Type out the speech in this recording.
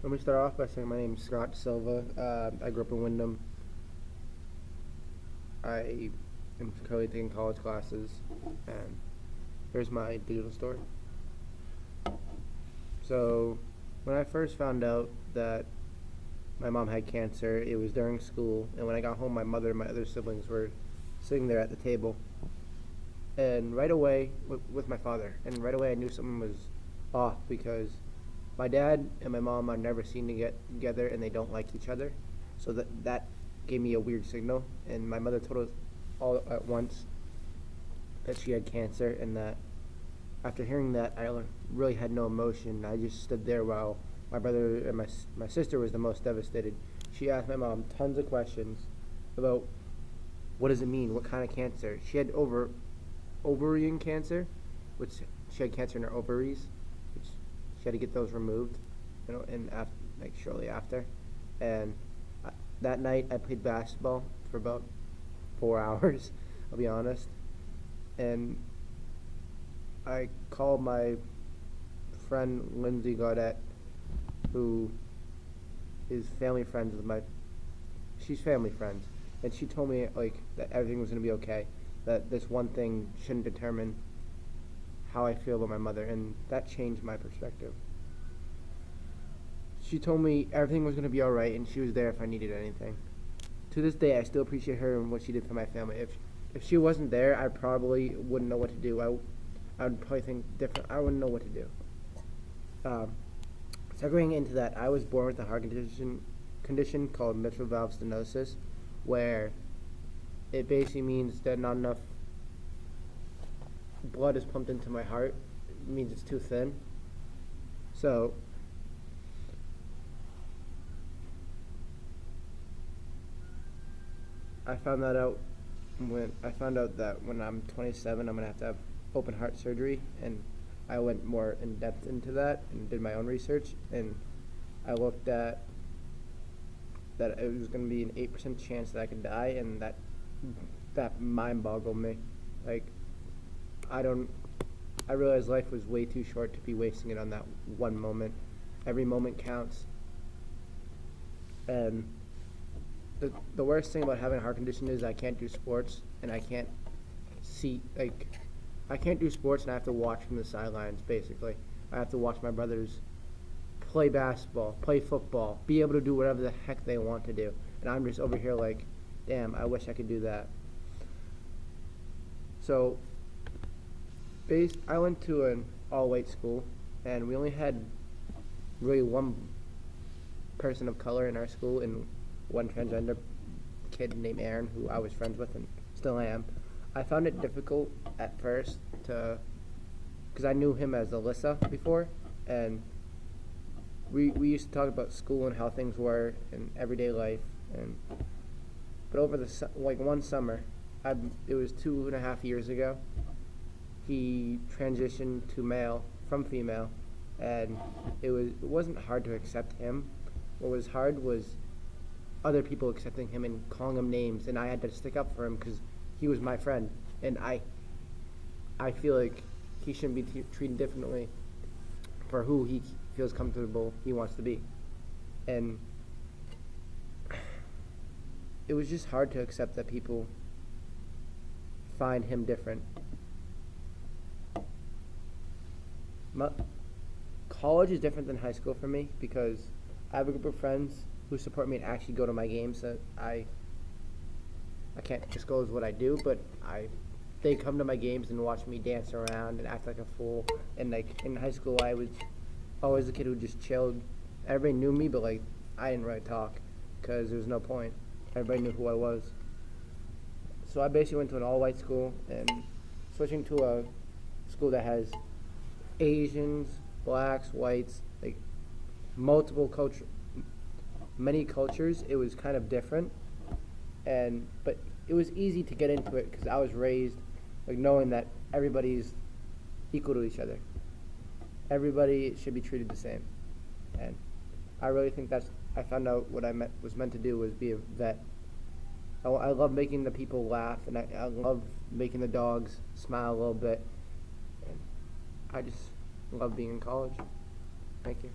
Let me start off by saying my name is Scott Silva. I grew up in Wyndham. I am currently taking college classes, and here's my digital story. So, when I first found out that my mom had cancer, it was during school, and when I got home, my mother and my other siblings were sitting there at the table, and right away, with my father, and right away I knew something was off because my dad and my mom are never seen to get together, and they don't like each other. So that gave me a weird signal, and my mother told us all at once that she had cancer, and that after hearing that, I really had no emotion. I just stood there while my brother and my sister was the most devastated. She asked my mom tons of questions about what does it mean, what kind of cancer. She had ovarian cancer, which she had cancer in her ovaries, which she had to get those removed, and like shortly after. And that night I played basketball for about 4 hours. I'll be honest, and I called my friend Lindsay Gaudette, who is family friends with my. She's family friends, and she told me like that everything was gonna be okay. That this one thing shouldn't determine how I feel about my mother, and that changed my perspective. She told me everything was gonna be all right, and she was there if I needed anything. To this day, I still appreciate her and what she did for my family. If she wasn't there, I probably wouldn't know what to do. I would probably think different. I wouldn't know what to do. Um, Segueing into that, I was born with a heart condition called mitral valve stenosis, where it basically means that not enough blood is pumped into my heart. It means it's too thin. So I found out that when I'm 27, I'm gonna have to have open heart surgery, and I went more in depth into that and did my own research, and I looked at that it was gonna be an 8% chance that I could die, and that mind boggled me. Like I don't. I realized life was way too short to be wasting it on that one moment. Every moment counts, and the worst thing about having a heart condition is I can't do sports, and I can't see like I can't do sports, and I have to watch from the sidelines. Basically, I have to watch my brothers play basketball, play football, be able to do whatever the heck they want to do, and I'm just over here like, damn, I wish I could do that. So, I went to an all-white school, and we only had really one person of color in our school, and one transgender kid named Aaron, who I was friends with and still am. I found it difficult at first because I knew him as Alyssa before, and we used to talk about school and how things were in everyday life, but over one summer, it was 2.5 years ago, he transitioned to male from female, and it wasn't hard to accept him. What was hard was other people accepting him and calling him names, and I had to stick up for him because he was my friend, and I feel like he shouldn't be treated differently for who he feels comfortable he wants to be. And it was just hard to accept that people find him different. College is different than high school for me because I have a group of friends who support me and actually go to my games. That I can't disclose what I do, but they come to my games and watch me dance around and act like a fool. And like in high school, I was always the kid who just chilled. Everybody knew me, but like I didn't really talk because there was no point. Everybody knew who I was. So I basically went to an all-white school, and switching to a school that has Asians, blacks, whites, like many cultures. It was kind of different, but it was easy to get into it because I was raised like knowing that everybody's equal to each other. Everybody should be treated the same, and I really think I found out what was meant to do was be a vet. I love making the people laugh, and I love making the dogs smile a little bit. And I just love being in college. Thank you.